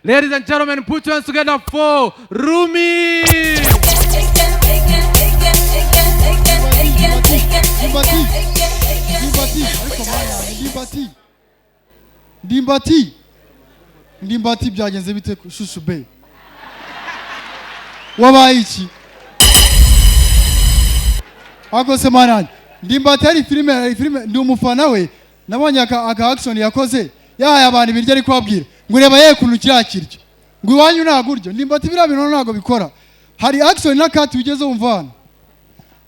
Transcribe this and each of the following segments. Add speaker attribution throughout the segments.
Speaker 1: Ladies and gentlemen, put your hands together for Rumi.
Speaker 2: Ndimbati byagenze bite shushu be wabaye iki akose manani Ndimbati ari filime ndi umufana we nabonye aka action yakoze yahaye abantu birya ari kwabwira ngo reba ye kuntu kirakiryo ngo iwanyu naguryo Ndimbati bira bintu nago bikora hari action na cut bigeze umvana.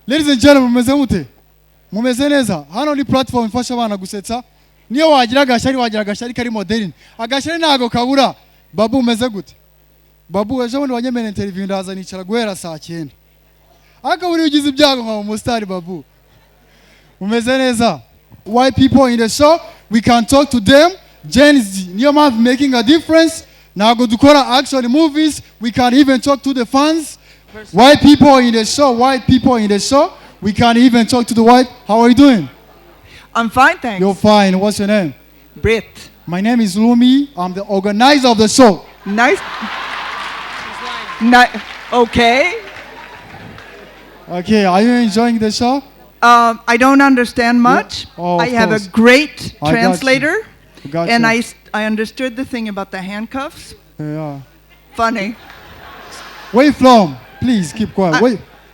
Speaker 2: Ladies and gentlemen, mumeze neza hano ni platform ifasha abana gusetsa niyo wagira agashari kari modern agashari nago kabura. Babu umeze gute? Babu ejo bundi wanyemene interview ndaza nicara guhera saa 9 aka buri ugize ibyago nka umustar. Babu umeze neza? White people in the show, we can talk to them. Gen Z niyo mpamvu making a difference. Nago dukora action movies, we can even talk to the fans. White people in the show, we can even talk to the white. How are you doing?
Speaker 3: I'm fine, thanks.
Speaker 2: You're fine. What's your name?
Speaker 3: Brit.
Speaker 2: My name is Rumi. I'm the organizer of the show.
Speaker 3: Nice. Okay.
Speaker 2: Okay, are you enjoying the show?
Speaker 3: I don't understand much.
Speaker 2: Yeah. Oh,
Speaker 3: I have
Speaker 2: course.
Speaker 3: a great
Speaker 2: I
Speaker 3: translator.
Speaker 2: Got
Speaker 3: and
Speaker 2: you.
Speaker 3: I understood the thing about the handcuffs.
Speaker 2: Yeah.
Speaker 3: Funny.
Speaker 2: Where you from? Please keep quiet.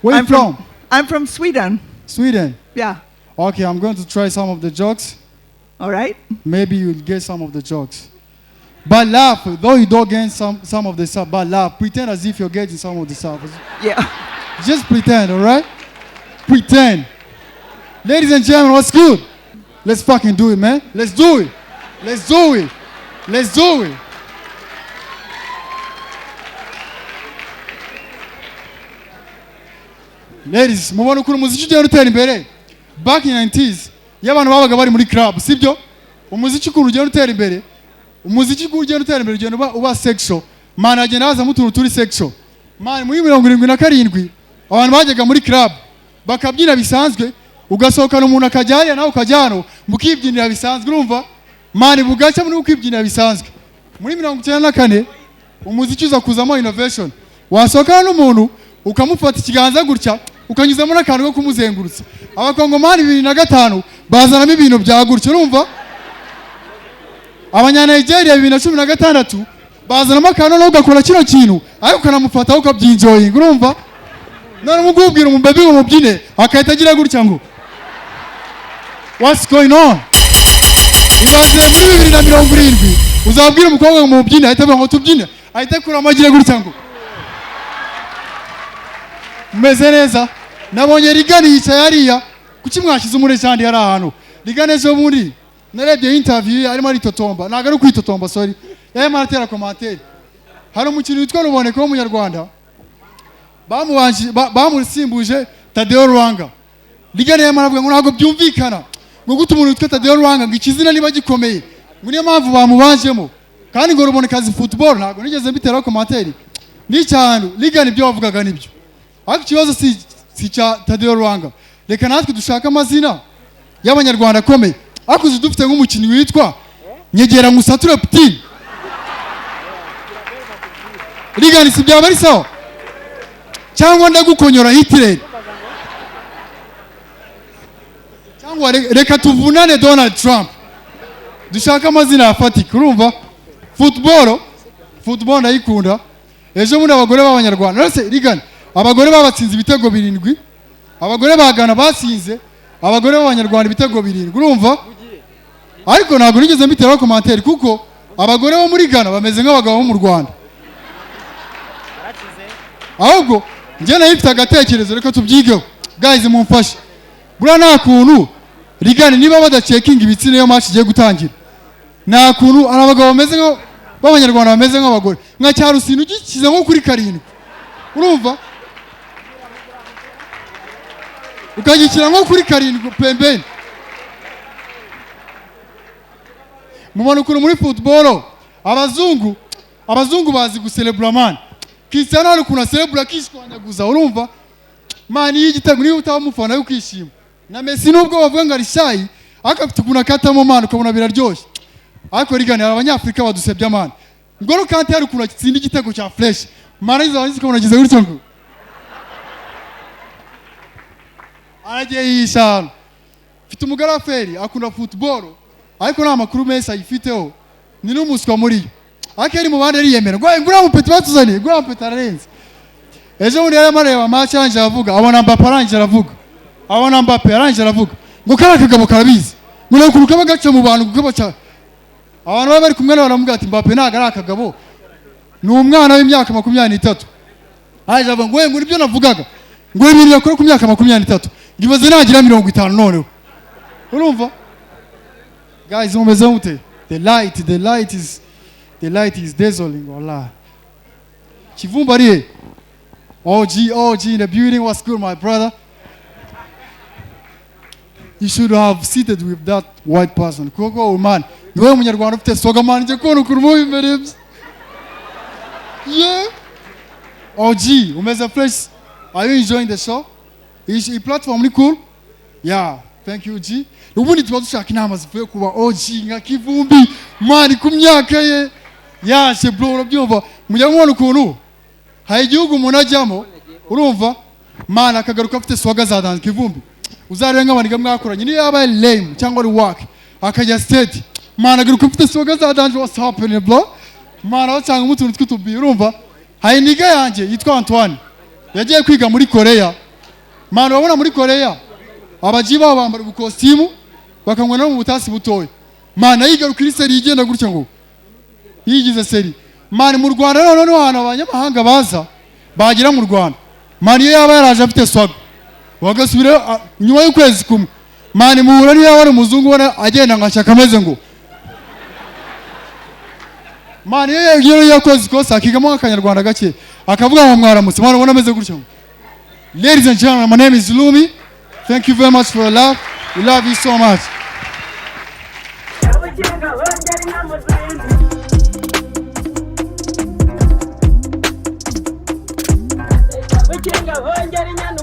Speaker 2: Where you from?
Speaker 3: I'm from Sweden.
Speaker 2: Sweden.
Speaker 3: Yeah.
Speaker 2: Okay, I'm going to try some of the jokes.
Speaker 3: All right.
Speaker 2: Maybe you'll get some of the jokes. But laugh, though you don't get some of the stuff, but laugh. Pretend as if you're getting some of the stuff.
Speaker 3: Yeah.
Speaker 2: Just pretend, all right? Pretend. Ladies and gentlemen, what's good? Let's fucking do it, man. Let's do it. Let's do it. Let's do it. Ladies, mubona ukuntu umuziki ugenda utera imbere. Back in 90s, y'abantu babaga bari muri club, sibyo? Umuziki ukuntu ugenda utera imbere. Umuziki ugenda utera imbere ugenda uba sexual. Man agenda haza mutuntu turi sexual. Man muri 77 abantu bajyaga muri club bakabyina bisanzwe ugasohokana umuntu akajyariya nawe ukajyano mukibyinira bisanzwe urumva? Man bugaca muri ukibyinira bisanzwe. Muri 94 umuziki uza kuzamo innovation. Wasohokana n'umuntu ukamufata ikiganza gutya ukanyuzamo n'akantu ko kumuzengurutsa. Abakongomani 2005 bazanamo ibintu bya gutya urumva? Abanyanigeria 2016 bazanamo akantu no ugakora kino kintu ariko kanamufata ukabyinjoying urumva? None mugubwira umubebe umubyine akahita agira gutya ngo what's going on? Ibaze muri 2070 uzabwira umukobwa mu mubyine ahita avuga ngo tubyine ahita kura amagire gutya ngo meze neza. Nabonye Rigani yicaye hariya kuki mwashize umure cyandi yari ahantu. Rigani ejo muri narebye interview arimo aritotomba ntago ari kwitotomba sorry yari maratera commentaire. Hari umukino witwa Ruboneka w'umunyarwanda bamusimbuje Tadeo Rwanga. Rigani yamaravuga ngo ntago byumvikana ngo gute umuntu witwa Tadeo Rwanga ngo ikizina niba gikomeye ngo niyo mpamvu bamubanjemo kandi ngo Ruboneka azi football ntago nigeze mbitera commentaire ni cyane. Rigani byo wavugaga nibyo ariko ikibazo si cha Tadeo Rwanga. Reka natwe dushaka amazina y'abanyarwanda akomeye ariko dufite nk'umukinnyi witwa Nyegera Musature Putin. Rigani si byaba ari sawa cyangwa ndagukonyora Hitler cyangwa reka tuvunane Donald Trump. Dushaka amazina afatika urumva? Football ndayikunda. Ejo muri abagore b'abanyarwanda rese Rigani abagore babatsinze ibitego 7 abagore bagana basinze abagore b'abanyarwanda ibitego 7 urumva? Ariko ntago nigeze mbitera commentaire kuko abagore bo muri Ghana bameze nk'abagabo bo mu Rwanda. Ahubwo nje nayifite agatekerezo reka tubyigeho guys mumfashe. Bura nta kuntu Rigani niba badacekinga ibitsina yo match igiye gutangira nta kuntu abagabo bameze b'abanyarwanda bameze nk'abagore nka cyarusino gikize nko kuri 7 urumva? Ukagikira nko kuri 7 pembeni. Mubona ukuntu muri football abazungu bazi gucelebra man. Cristiano ari kuna celebra kishwanyaguza urumva? Man y'igitego niyo utamufana yo kwishima. Na Messi nubwo bavuga ngo ari shy akafite kuna katamo man ukabona biraryoshye. Ariko Rigani abanyafrika badusebya man. ngoro Kante yari ukuntu atsinda igitego cya fresh mana izo ko nagize gutyo ngo agiye yishana mfite umugaraferi akunda football ariko nta makuru meza yifiteho ni n'umuswa muri akeri mu bandi ariyemera ngura mu peti batuzaniye ngura mu peti ararenze ejo muri yari mareba match yanje aravuga abona Mbappe arangije aravuga abona Mbappe arangije aravuga ngo kara kagabo karabizi ngo kuruka bagace mu bantu kuko baca abantu bari kumwe n'abaramuga ati Mbappe ntago ari akagabo ni umwana w'imyaka 23 aje avuga ngo ibyo navugaga ngo ibintu yakora ku myaka 23 ngibaze nagira 50 noneho urumva guys umeze mute the light is dazzling wallah kivumba ari OG in the building. What's good, my brother? You should have seated with that white person. Koko man, niwe munyarwanda ufite soga man nje kono kurumo imbere. Yeah. OG, umeze fresh. Are you enjoying the show? Is platform ni cool? Yeah, thank you G. Ubundi tuba dushaka inama zivuye kuba OG nka kivumbi man ku myaka ye. Yeah, she bro urabyumva. Munyarwanda ukuntu hari igihugu umuntu ajyamo urumva mana akagaruka afite swaga za dance kivumbi uzarenga abandi mwakoranye niyo yaba lame cyangwa ari work akajya state mana agaruka afite swaga za dance what's happening bro mana bacanga umutuntu twitubi urumva hari niga yanjye yitwa Antoine yagiye kwiga muri Korea mana wabona muri Korea abajiba bambara ubukositimu bakanywa no mu butasi butoye mana yigaruka iri seri igenda gutyo ngo yigize seri mani mu Rwanda none hano abanyamahanga baza bagira mu Rwanda mani yaba yaraje afite swaga wagasubira nyuma y'ukwezi kumwe mani muhura niyo yaba ari umuzungu ubona agenda nkashaka ameze ngo mani iyo yakoze kosa akigamo akanyarwanda gake akavuga ngo mwaramutse mani ubona ameze gutyo. Ladies and gentlemen, my name is Rumi. Thank you very much for your love. We love you so much. Wichenga wongera inyana